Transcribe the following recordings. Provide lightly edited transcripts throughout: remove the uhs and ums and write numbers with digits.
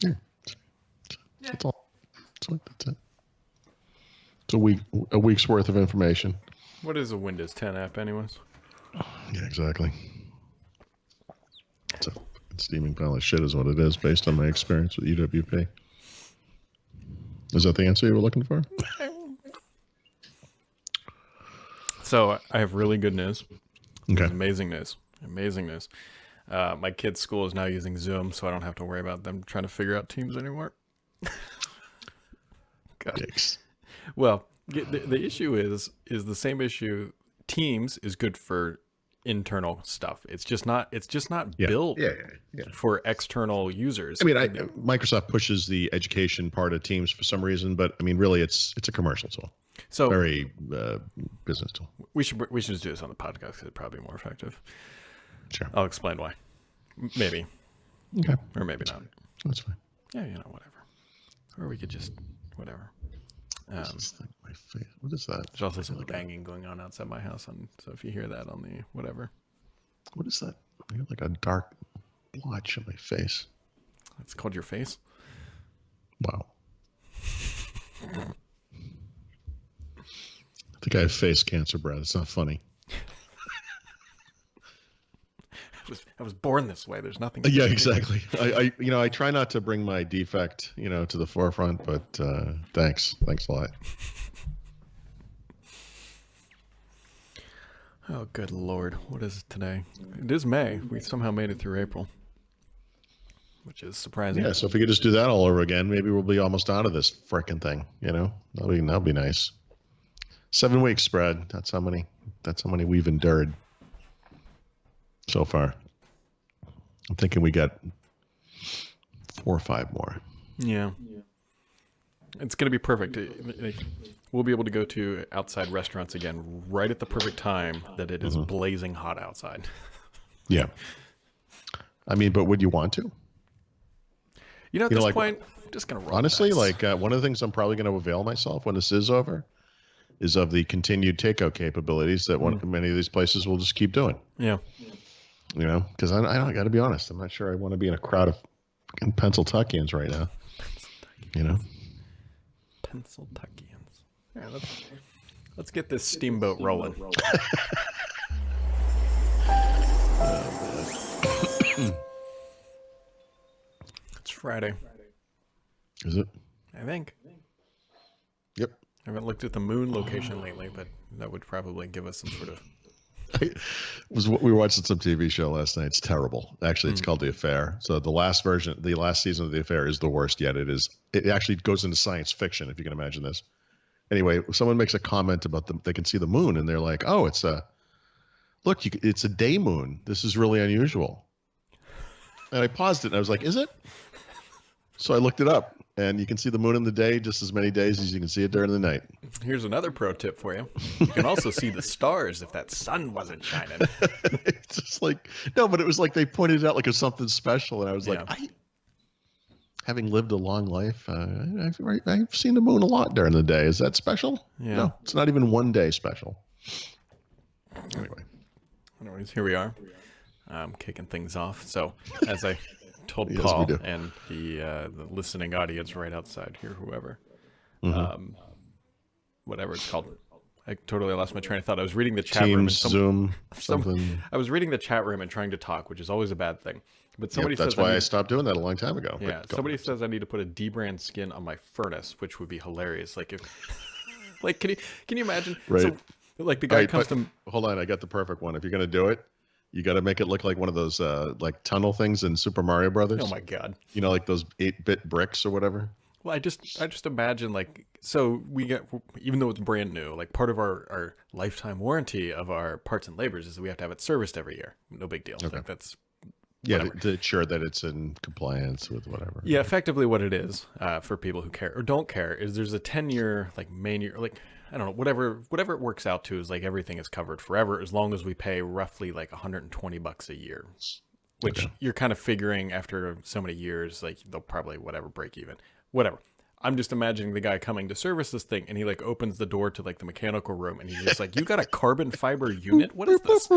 Yeah. That's all. That's it. It's a week's worth of information. What is a Windows 10 app, anyways? Yeah, exactly. It's a steaming pile of shit is what it is based on my experience with UWP. Is that the answer you were looking for? So I have really good news. Okay. Amazing news. Amazing news. My kid's school is now using Zoom, so I don't have to worry about them trying to figure out Teams anymore. Dicks. Well, the issue is the same issue. Teams is good for internal stuff. It's just not built for external users. I mean, Microsoft pushes the education part of Teams for some reason, but I mean, really, it's a commercial tool. So very business tool. We should just do this on the podcast because it'd probably be more effective. Sure. I'll explain why. Maybe. Okay. Or maybe not. That's fine. Yeah, whatever. Or we could just whatever. My face. What is that? There's also some banging going on outside my house, so if you hear that on the whatever. What is that? I got like a dark blotch on my face. It's called your face? Wow. I think I have face cancer, Brad. It's not funny. I was born this way. There's nothing. Yeah, exactly. I try not to bring my defect, to the forefront, but thanks a lot. Oh, good Lord. What is it today? It is May. We somehow made it through April, which is surprising. Yeah, so if we could just do that all over again, maybe we'll be almost out of this frickin' thing, That'll be nice. 7 weeks, Brad. That's how many we've endured so far. I'm thinking we got 4 or 5 more. Yeah. It's going to be perfect. We'll be able to go to outside restaurants again right at the perfect time that it is blazing hot outside. Yeah. I mean, but would you want to? At this point, I'm just going to roll. Honestly, one of the things I'm probably going to avail myself when this is over is of the continued takeout capabilities that many of these places will just keep doing. Yeah. Because I got to be honest, I'm not sure I want to be in a crowd of fucking Pennsyltuckians right now. Pennsyltuckians. Yeah, let's get this steamboat rolling. It's Friday. Is it? I think. Yep. I haven't looked at the moon location lately, but that would probably give us some sort of... We were watching some TV show last night. It's terrible. Actually, it's called The Affair. So the last season of The Affair is the worst yet. It actually goes into science fiction, if you can imagine this. Anyway, someone makes a comment about they can see the moon, and they're like, "Oh, it's a day moon. This is really unusual." And I paused it, and I was like, "Is it?" So I looked it up, and you can see the moon in the day just as many days as you can see it during the night. Here's another pro tip for you. You can also see the stars if that sun wasn't shining. It's just like, no, but it was like they pointed it out like it was something special, and I was like, having lived a long life, I've seen the moon a lot during the day. Is that special? Yeah. No, it's not even one day special. Anyways, here we are. Kicking things off. So, as I told Yes, Paul we do. and the listening audience right outside here, whoever, whatever it's called. I totally lost my train of thought. I was reading the chat room. Teams, Zoom, something. I was reading the chat room and trying to talk, which is always a bad thing. But somebody that's says why I stopped doing that a long time ago. Yeah, somebody says I need to put a D-brand skin on my furnace, which would be hilarious. Like can you imagine? Right. So, like the guy comes to. Hold on, I got the perfect one. If you're gonna do it, you got to make it look like one of those like tunnel things in Super Mario Brothers. Oh my God! Like those 8-bit bricks or whatever. Well, I just imagine so we get, even though it's brand new, like part of our lifetime warranty of our parts and labors is that we have to have it serviced every year. No big deal. Okay. That's. Yeah, to ensure that it's in compliance with whatever. Yeah, effectively what it is, for people who care or don't care, is there's a 10-year I don't know, whatever it works out to is everything is covered forever as long as we pay roughly $120 a year, which you're kind of figuring after so many years, they'll probably break even, whatever. I'm just imagining the guy coming to service this thing, and he opens the door to the mechanical room, and he's just like, "You got a carbon fiber unit? What is this?"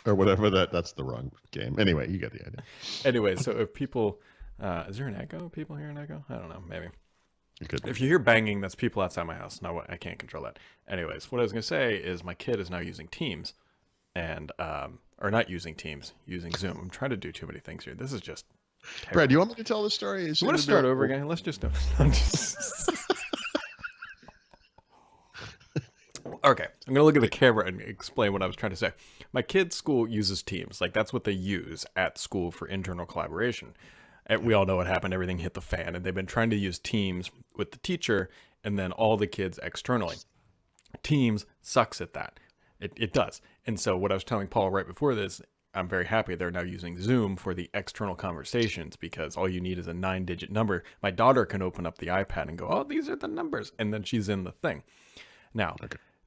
Or whatever that's the wrong game. Anyway, you get the idea. Anyway, so if people Is there an echo? People hear an echo? I don't know. Maybe. It could be. If you hear banging, that's people outside my house. No, I can't control that. Anyways, what I was going to say is my kid is now using Teams and, or not using Teams, using Zoom. I'm trying to do too many things here. This is just terrible. Brad, do you want me to tell the story? You want to start over again? Let's just do it. Okay, I'm going to look at the camera and explain what I was trying to say. My kid's school uses Teams. Like, that's what they use at school for internal collaboration. And we all know what happened. Everything hit the fan, and they've been trying to use Teams with the teacher and then all the kids externally. Teams sucks at that. It does. And so what I was telling Paul right before this, I'm very happy they're now using Zoom for the external conversations because all you need is a 9-digit number. My daughter can open up the iPad and go, oh, these are the numbers. And then she's in the thing. Now,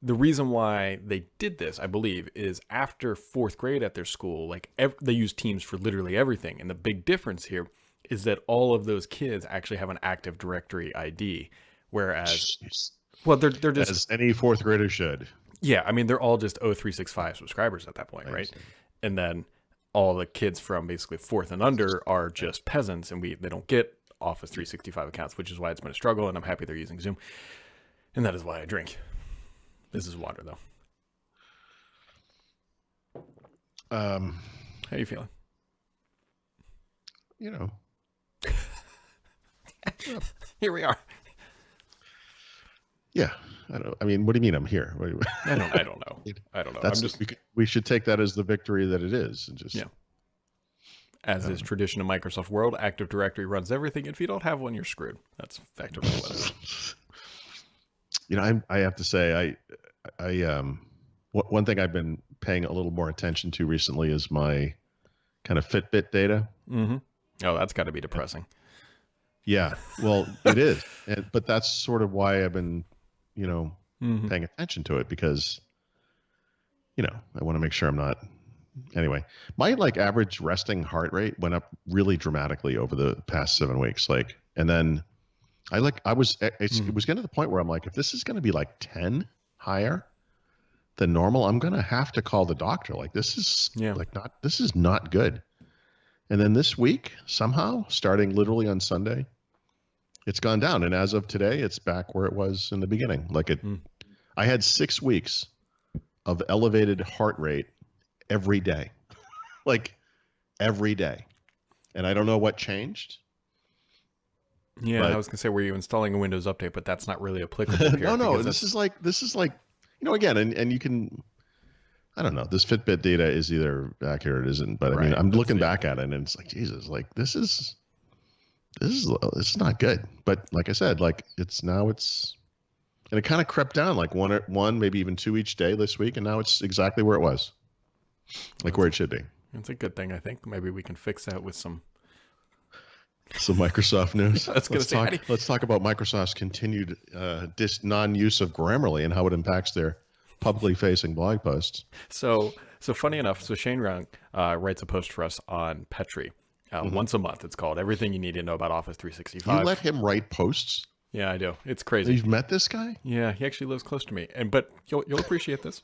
the reason why they did this, I believe, is after 4th grade at their school, like they use Teams for literally everything. And the big difference here is that all of those kids actually have an Active Directory ID, whereas, well, they're just as any 4th grader should. Yeah, I mean, they're all just O365 subscribers at that point, right? And then all the kids from basically 4th and under are just peasants, and they don't get Office 365 accounts, which is why it's been a struggle. And I'm happy they're using Zoom, and that is why I drink. This is water, though. How are you feeling? You know. Here we are. Yeah, I mean, what do you mean I'm here? I don't know. I don't know. That's I'm just, we should take that as the victory that it is, and just as is tradition in Microsoft world, Active Directory runs everything. If you don't have one, you're screwed. That's effectively what it is. You know, I have to say, one thing I've been paying a little more attention to recently is my kind of Fitbit data. Mm-hmm. Oh, that's got to be depressing. Yeah, well, it is, but that's sort of why I've been, paying attention to it because, I want to make sure I'm not. Anyway, my average resting heart rate went up really dramatically over the past 7 weeks. And then it was getting to the point where I'm like, if this is going to be 10 higher than normal, I'm going to have to call the doctor. This is this is not good. And then this week, somehow, starting literally on Sunday, it's gone down. And as of today, it's back where it was in the beginning. I had 6 weeks of elevated heart rate every day, every day. And I don't know what changed. Yeah, I was going to say, were you installing a Windows update? But that's not really applicable here. No. This is again, and you can, I don't know. This Fitbit data is either accurate or isn't, but I mean, I'm looking back at it and it's Jesus, this is not good. But like I said, and it kind of crept down one, maybe even 2 each day this week. And now it's exactly where it was, where it should be. It's a good thing. I think maybe we can fix that with some Microsoft news. Let's talk about Microsoft's continued non-use of Grammarly and how it impacts their publicly facing blog posts. So funny enough, Shane Young writes a post for us on Petri once a month. It's called Everything You Need to Know About Office 365. You let him write posts? Yeah, I do. It's crazy. You've met this guy? Yeah, he actually lives close to me. But you'll appreciate this.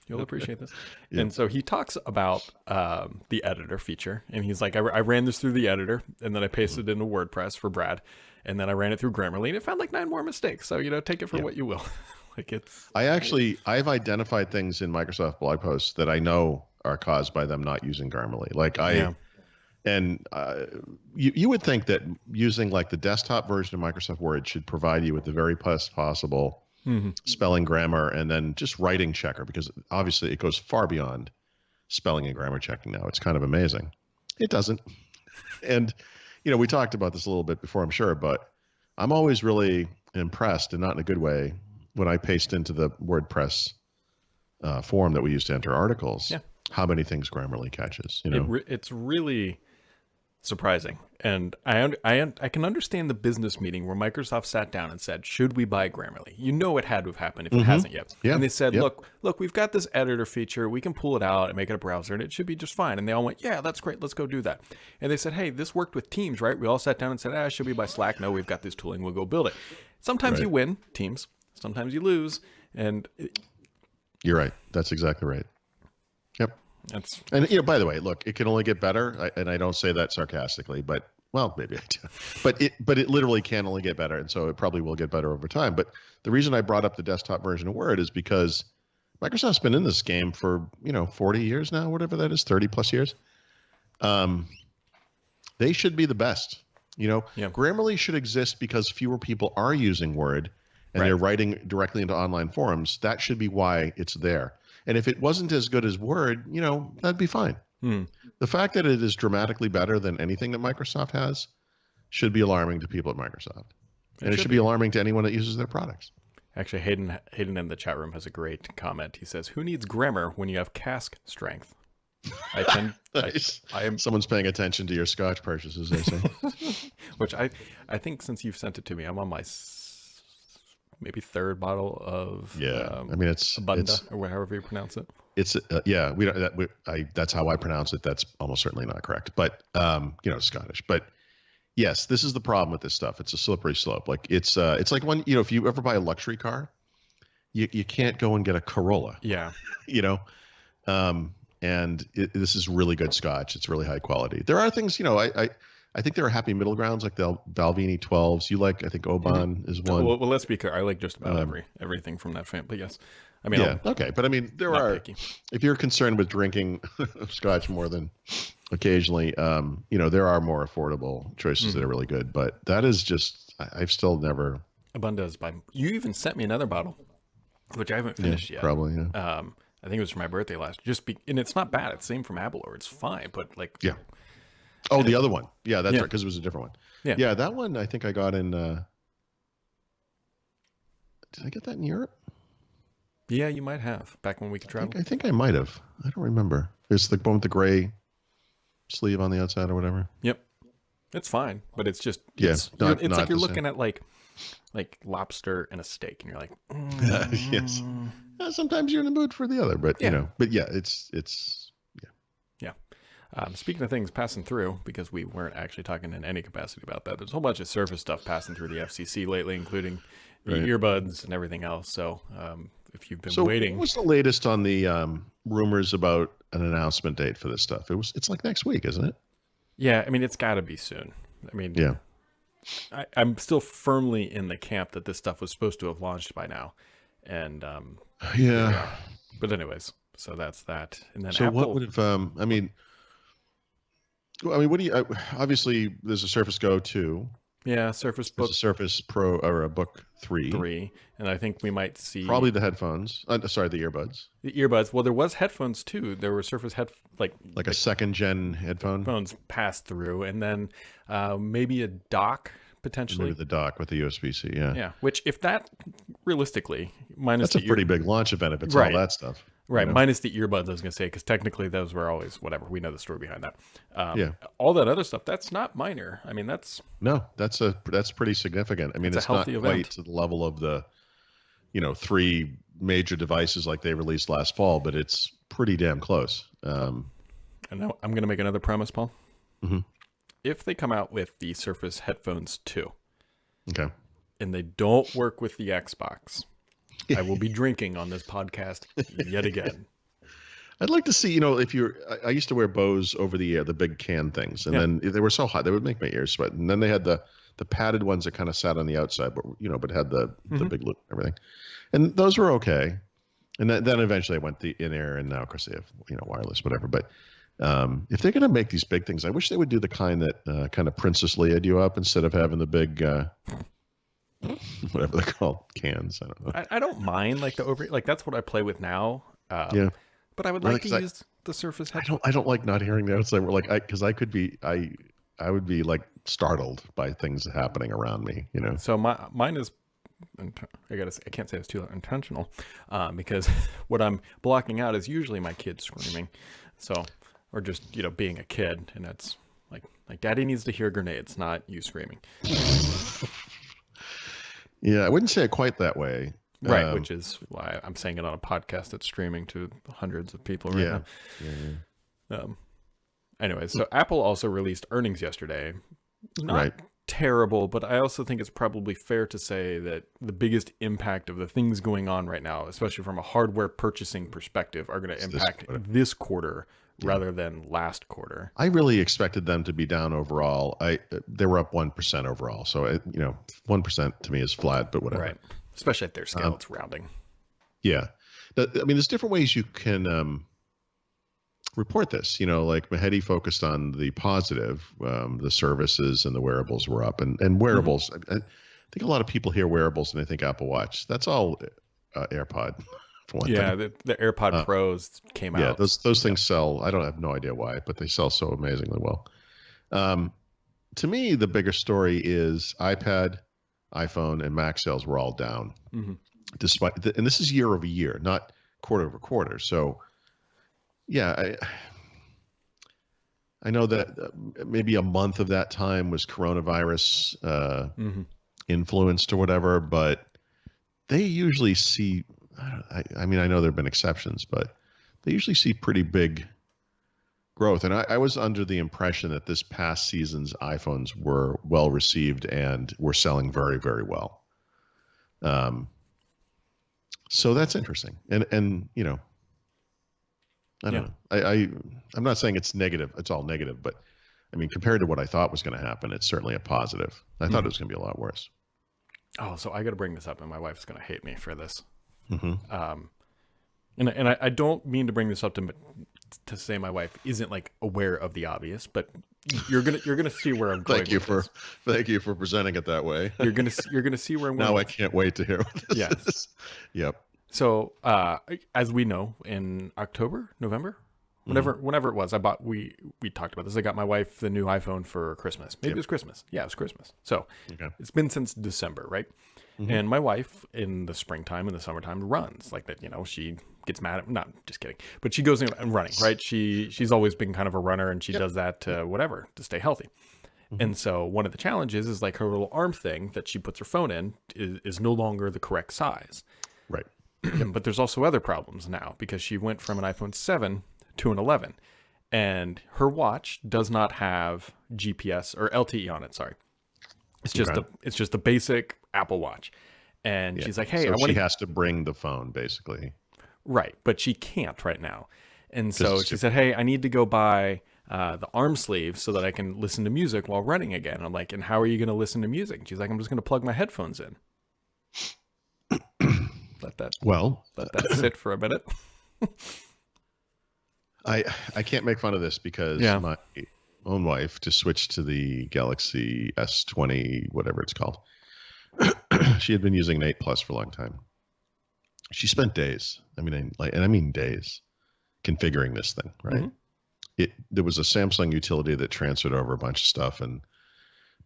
You'll appreciate this. Yeah. And so he talks about the editor feature, and he's like, I ran this through the editor, and then I pasted it into WordPress for Brad, and then I ran it through Grammarly, and it found 9 more mistakes. So take it for what you will. I've identified things in Microsoft blog posts that I know are caused by them not using Grammarly. You would think that using the desktop version of Microsoft Word should provide you with the very best possible spelling, grammar, and then just writing checker, because obviously it goes far beyond spelling and grammar checking now. It's kind of amazing. It doesn't. And, we talked about this a little bit before, I'm sure, but I'm always really impressed, and not in a good way, when I paste into the WordPress form that we use to enter articles, how many things Grammarly catches. It's really surprising. And I can understand the business meeting where Microsoft sat down and said, should we buy Grammarly? It had to have happened if it hasn't yet. Yeah. And they said, look, we've got this editor feature. We can pull it out and make it a browser, and it should be just fine. And they all went, yeah, that's great. Let's go do that. And they said, hey, this worked with Teams, right? We all sat down and said, should we buy Slack? No, we've got this tooling. We'll go build it. Sometimes you win, Teams. Sometimes you lose. And you're right. That's exactly right. Yep. That's, and by the way, look, it can only get better, and I don't say that sarcastically, but Well, maybe I do, but it literally can only get better, and so it probably will get better over time. But the reason I brought up the desktop version of Word is because Microsoft's been in this game for 40 years now, whatever that is, 30 plus years. They should be the best. Grammarly should exist because fewer people are using Word, and they're writing directly into online forums. That should be why it's there. And if it wasn't as good as Word, that'd be fine. The fact that it is dramatically better than anything that Microsoft has should be alarming to people at Microsoft. And it should be alarming to anyone that uses their products. Actually, Hayden in the chat room has a great comment. He says, "Who needs grammar when you have cask strength?" Nice. Someone's paying attention to your Scotch purchases, they say. Which I think since you've sent it to me, I'm on my maybe third bottle of it's Abunda, or however you pronounce it. It's that's how I pronounce it. That's almost certainly not correct, but Scottish. But yes, this is the problem with this stuff. It's a slippery slope. Like it's like when if you ever buy a luxury car, you can't go and get a Corolla. Yeah. And this is really good Scotch. It's really high quality. There are things, I think there are happy middle grounds like the Balvenie 12s. You like, I think Oban is one. Well, let's be clear. I like just about everything from that family. But yes, I mean, okay. But I mean, there are, picky. If you're concerned with drinking Scotch more than occasionally, there are more affordable choices that are really good. But that is just, I've still never. Abunda is you even sent me another bottle, which I haven't finished yet. Probably, yeah. I think it was for my birthday last year. And it's not bad. It's the same from Abelor. It's fine, but like. Yeah. Oh, the other one. Yeah, that's right, because it was a different one. Yeah, that one I think I got in. Did I get that in Europe? Yeah, you might have back when we could travel. I think I might have. I don't remember. It's the one with the gray sleeve on the outside or whatever. Yep, it's fine, but it's just it's like you're looking at like lobster and a steak, and you're like, yes. Sometimes you're in the mood for the other, but it's speaking of things passing through, because we weren't actually talking in any capacity about that, there's a whole bunch of Surface stuff passing through the FCC lately, including the earbuds and everything else. So if you've been waiting. What's the latest on the rumors about an announcement date for this stuff? It's like next week, isn't it? Yeah, I mean, it's got to be soon. I mean, I'm still firmly in the camp that this stuff was supposed to have launched by now. And but anyways, so that's that. And then Apple, what would have what do you obviously there's a Surface Go 2. Yeah, Surface Book. There's a Surface Pro or a Book 3. And I think we might see probably the headphones. The earbuds. The earbuds. Well, there was headphones too. There were Surface like a second gen headphones passed through, and then maybe a dock potentially. Maybe the dock with the USB-C. Yeah. Yeah. Which, if that realistically, minus that's a pretty big launch event if it's all that stuff. Right, minus the earbuds, I was going to say, because technically those were always whatever. We know the story behind that. All that other stuff, that's not minor. I mean, that's pretty significant. I mean, it's not quite to the level of the, 3 major devices like they released last fall, but it's pretty damn close. And now I'm going to make another promise, Paul. Mm-hmm. If they come out with the Surface Headphones 2, okay, and they don't work with the Xbox, I will be drinking on this podcast yet again. I'd like to see, if I used to wear Bose over the ear, the big can things, and then they were so hot they would make my ears sweat. And then they had the padded ones that kind of sat on the outside, but had the big loop and everything, and those were okay. And then eventually I went the in ear, and now of course they have wireless, whatever. But if they're going to make these big things, I wish they would do the kind that kind of Princess Leia'd you up instead of having the big. Whatever they're called, cans. I don't know. I don't mind that's what I play with now. But I would like to use the Surface headphones. I don't like not hearing the outside. Because I could be I would be like startled by things happening around me. So mine is. I can't say it's too intentional, because what I'm blocking out is usually my kids screaming, or just being a kid, and it's like Daddy needs to hear grenades, not you screaming. Yeah, I wouldn't say it quite that way. Right, which is why I'm saying it on a podcast that's streaming to hundreds of people right now. Anyway, so Apple also released earnings yesterday. Not terrible, but I also think it's probably fair to say that the biggest impact of the things going on right now, especially from a hardware purchasing perspective, are going to impact this quarter rather than last quarter. I really expected them to be down overall. They were up 1% overall. So 1% to me is flat, but whatever. Right. Especially at their scale, it's rounding. Yeah. I mean, there's different ways you can report this. Like Mehdi focused on the positive, the services and the wearables were up, and wearables. I think a lot of people hear wearables and they think Apple Watch. That's all AirPod. For one thing. The AirPod Pros came out. Yeah, those things sell. I don't have no idea why, but they sell so amazingly well. To me, the bigger story is iPad, iPhone, and Mac sales were all down, despite. And this is year over year, not quarter over quarter. So, yeah, I know that maybe a month of that time was coronavirus influenced or whatever, but they usually see. I mean, I know there have been exceptions, but they usually see pretty big growth. And I was under the impression that this past season's iPhones were well received and were selling very, very well. So that's interesting. And I don't know. I'm not saying it's negative. It's all negative, but I mean, compared to what I thought was going to happen, it's certainly a positive. I thought it was going to be a lot worse. Oh, so I got to bring this up, and my wife's going to hate me for this. Mm-hmm. And I don't mean to bring this up to say my wife isn't like aware of the obvious, but you're gonna see where I'm going. Thank you for presenting it that way. You're gonna see where I'm going. Now I can't wait to hear what this is. Yep. So as we know, in October, November, whenever it was, we talked about this. I got my wife the new iPhone for Christmas. Maybe it was Christmas. Yeah, it was Christmas. So it's been since December, right? And my wife in the springtime and the summertime runs like that. She gets mad at, not just kidding, but she goes in and running, right? She's always been kind of a runner, and she does that to stay healthy. And so one of the challenges is like her little arm thing that she puts her phone in is no longer the correct size. Right. But there's also other problems now because she went from an iPhone 7 to an 11, and her watch does not have GPS or LTE on it. Sorry. It's just a basic Apple Watch. And she's like, hey, so she has to bring the phone basically. Right. But she can't right now. And so she said, hey, I need to go buy the arm sleeve so that I can listen to music while running again. And I'm like, and how are you going to listen to music? And she's like, I'm just going to plug my headphones in. Let that sit for a minute. I can't make fun of this because my own wife just switched to the Galaxy S20, whatever it's called. She had been using an 8 Plus for a long time. She spent days, I mean days, configuring this thing, right? There was a Samsung utility that transferred over a bunch of stuff,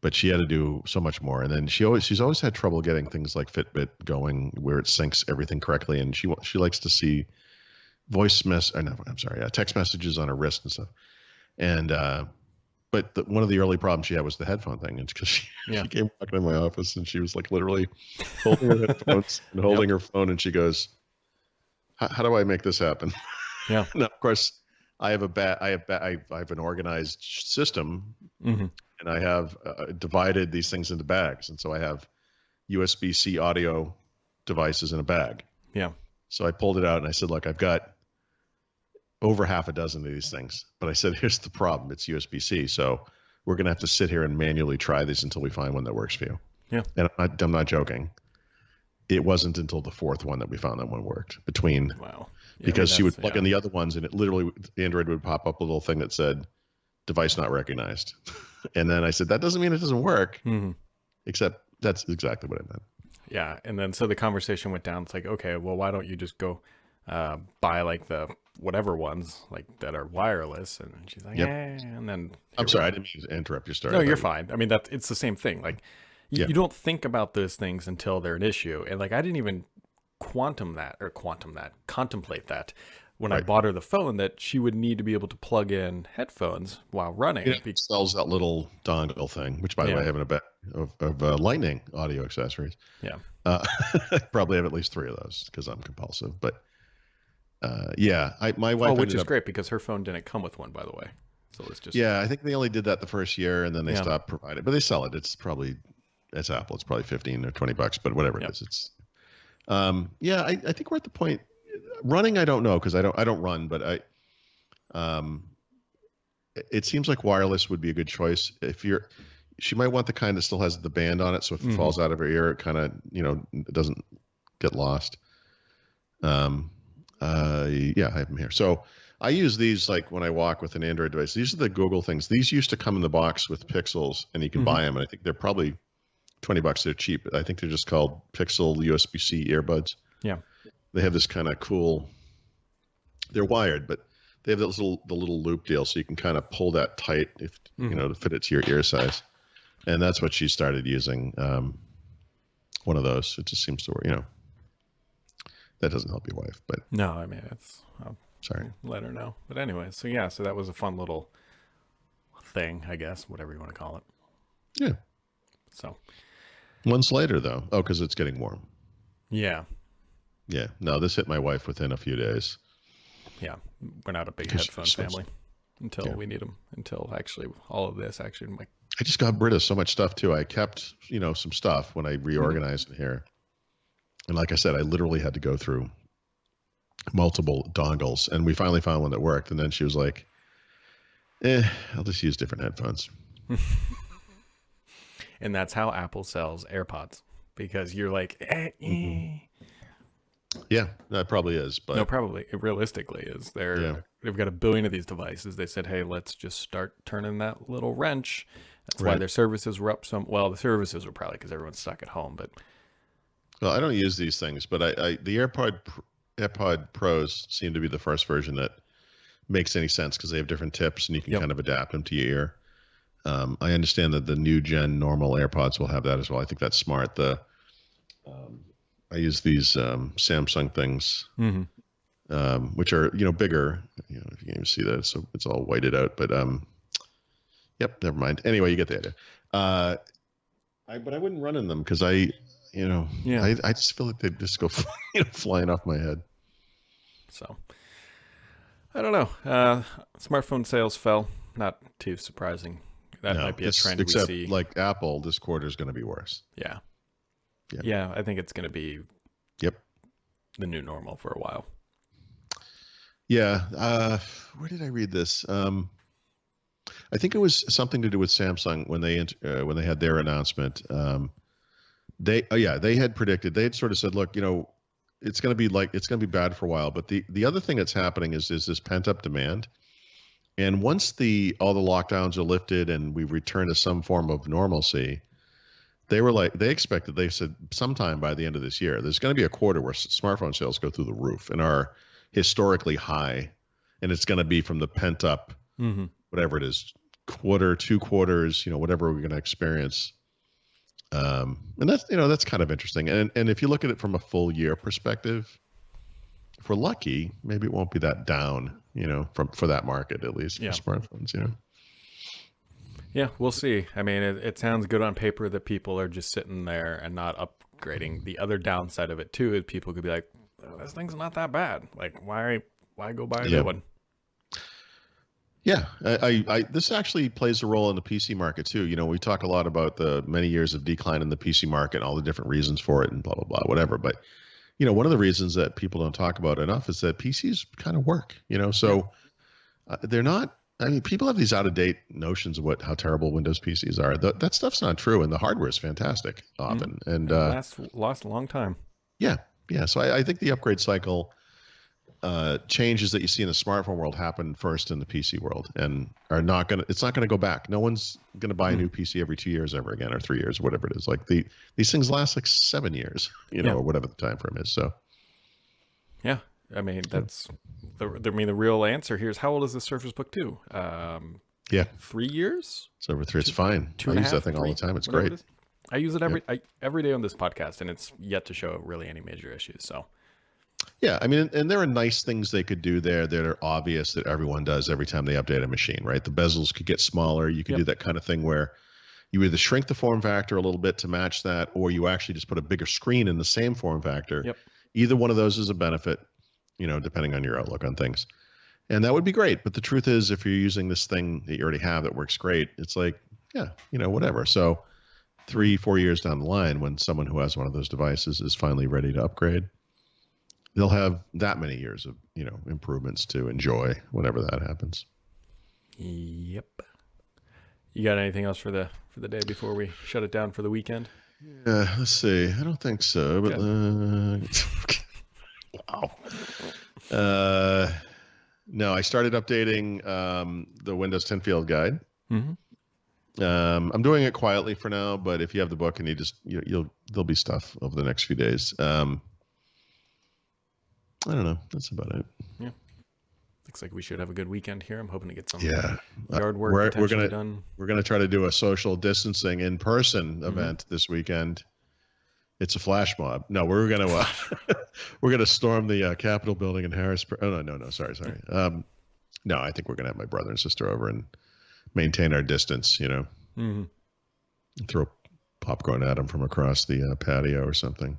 but she had to do so much more. And then she's always had trouble getting things like Fitbit going where it syncs everything correctly. And she likes to see text messages on her wrist and stuff. And but one of the early problems she had was the headphone thing. And because she came walking in my office and she was like literally holding her headphones and holding her phone. And she goes, how do I make this happen? Yeah. And of course, I have an organized system, and I have divided these things into bags. And so I have USB-C audio devices in a bag. Yeah. So I pulled it out and I said, look, I've got over half a dozen of these things. But I said, here's the problem. It's USB-C. So we're going to have to sit here and manually try these until we find one that works for you. Yeah. And I'm not joking. It wasn't until the fourth one that we found that one worked Wow. Yeah, because she would plug in the other ones and it literally, Android would pop up a little thing that said device not recognized. And then I said, that doesn't mean it doesn't work, except that's exactly what it meant. Yeah. And then so the conversation went down. It's like, okay, well, why don't you just go buy like the whatever ones like that are wireless? And she's like, yeah. And then I'm sorry, I didn't mean to interrupt your story. No, you're fine. I mean, it's the same thing. Like you don't think about those things until they're an issue. And like, I didn't even contemplate that when I bought her the phone, that she would need to be able to plug in headphones while running. It sells that little dongle thing, which by the way, I have in a bag of Lightning audio accessories. Yeah. I probably have at least 3 of those because I'm compulsive, but my wife. Which is great because her phone didn't come with one, by the way. So it's just. Yeah. I think they only did that the first year and then they stopped providing, but they sell it. It's Apple. It's probably $15 or $20, but whatever it is, it's, I think we're at the point running. I don't know. Cause I don't run, but It seems like wireless would be a good choice. She might want the kind that still has the band on it, so if it falls out of her ear, it kind of, it doesn't get lost. Yeah, I have them here. So I use these like when I walk with an Android device. These are the Google things. These used to come in the box with Pixels, and you can buy them. And I think they're probably $20. They're cheap. I think they're just called Pixel USB-C earbuds. Yeah. They have this kind of cool. They're wired, but they have the little loop deal, so you can kind of pull that tight if to fit it to your ear size. And that's what she started using. One of those. It just seems to work. That doesn't help your wife, but no, I mean I'll sorry. Let her know. But anyway, so yeah, so that was a fun little thing, I guess, whatever you want to call it. Yeah. So months later, though. Oh, because it's getting warm. Yeah. Yeah. No, this hit my wife within a few days. Yeah, we're not a big headphone family until we need them. Until actually all of this actually. I just got rid of so much stuff too. I kept some stuff when I reorganized it here. And like I said, I literally had to go through multiple dongles, and we finally found one that worked. And then she was like, I'll just use different headphones. And that's how Apple sells AirPods, because you're like, Yeah, that probably is. But no, probably it realistically is. They've got a billion of these devices. They said, hey, let's just start turning that little wrench. That's why their services were up some. Well, the services were probably because everyone's stuck at home, but. Well, I don't use these things, but the AirPod Pros seem to be the first version that makes any sense because they have different tips and you can kind of adapt them to your ear. I understand that the new gen normal AirPods will have that as well. I think that's smart. I use these Samsung things, which are bigger. If you can even see that, so it's all whited out. But yep, never mind. Anyway, you get the idea. But I wouldn't run in them because I just feel like they just go flying off my head. So I don't know. Smartphone sales fell. Not too surprising. That might be a trend we see. Except like Apple, this quarter is going to be worse. Yeah. Yeah, I think it's going to be the new normal for a while. Yeah. Where did I read this? I think it was something to do with Samsung when they had their announcement. They had predicted. They had sort of said, look, it's going to be bad for a while. But the other thing that's happening is this pent up demand. And once all the lockdowns are lifted and we return to some form of normalcy, they said sometime by the end of this year, there's going to be a quarter where smartphone sales go through the roof and are historically high. And it's going to be from the pent up, whatever it is, quarter, 2 quarters, whatever we're going to experience. And that's kind of interesting. And if you look at it from a full year perspective, if we're lucky, maybe it won't be that down, for that market, at least for smartphones, Yeah, we'll see. I mean, it sounds good on paper that people are just sitting there and not upgrading. The other downside of it too is people could be like, oh, this thing's not that bad. Like, why go buy a new one? Yeah, this actually plays a role in the PC market too. We talk a lot about the many years of decline in the PC market and all the different reasons for it and blah, blah, blah, whatever. But, one of the reasons that people don't talk about enough is that PCs kind of work, so they're not, people have these out of date notions of how terrible Windows PCs are. That stuff's not true. And the hardware is fantastic often. And lasts a long time. Yeah. Yeah. So I think the upgrade cycle, changes that you see in the smartphone world happen first in the PC world and it's not going to go back. No one's going to buy a new PC every 2 years ever again, or 3 years, or whatever it is. Like these things last like 7 years, or whatever the time frame is. So. Yeah. I mean, that's the real answer here is how old is the Surface Book 2? 3 years? It's over 3. It's fine. I use that thing all the time. It's great. I use it every day on this podcast, and it's yet to show really any major issues. So. Yeah, I mean, and there are nice things they could do there that are obvious that everyone does every time they update a machine, right? The bezels could get smaller. You could do that kind of thing where you either shrink the form factor a little bit to match that, or you actually just put a bigger screen in the same form factor. Yep. Either one of those is a benefit, depending on your outlook on things. And that would be great. But the truth is, if you're using this thing that you already have that works great, it's like, whatever. So 3-4 years down the line, when someone who has one of those devices is finally ready to upgrade, they'll have that many years of, improvements to enjoy whenever that happens. Yep. You got anything else for the day before we shut it down for the weekend? Yeah, let's see. I don't think so, but wow. No, I started updating the Windows 10 Field Guide. I'm doing it quietly for now, but if you have the book and there'll be stuff over the next few days. I don't know. That's about it. Yeah. Looks like we should have a good weekend here. I'm hoping to get some yard work potentially done. We're gonna try to do a social distancing in-person event this weekend. It's a flash mob. No, we're gonna storm the Capitol building in Harrisburg. Oh no, sorry. No, I think we're gonna have my brother and sister over and maintain our distance. Throw popcorn at them from across the patio or something.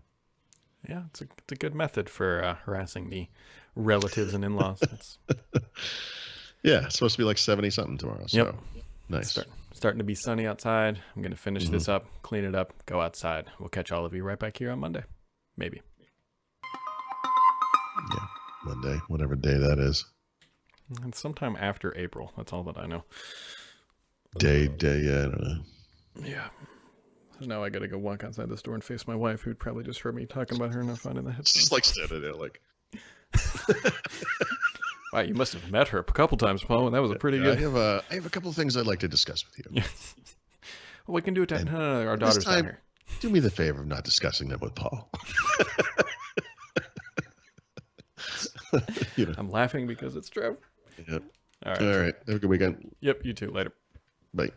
Yeah, it's a good method for harassing the relatives and in-laws. Yeah, it's supposed to be like 70 something tomorrow. So yep. Nice. Starting to be sunny outside. I'm going to finish this up, clean it up, go outside. We'll catch all of you right back here on Monday. Maybe. Yeah, Monday, whatever day that is. And sometime after April. That's all that I know. Day, yeah, I don't know. Yeah. So now I got to go walk outside this door and face my wife, who'd probably just heard me talking about her and not finding the headphones. Just like standing there like... Wow, you must have met her a couple times, Paul, and that was a pretty good... I have a couple of things I'd like to discuss with you. Yes. Well, we can do it. No, our daughter's down here. Do me the favor of not discussing them with Paul. I'm laughing because it's true. Yep. All right. Have a good weekend. Yep, you too. Later. Bye.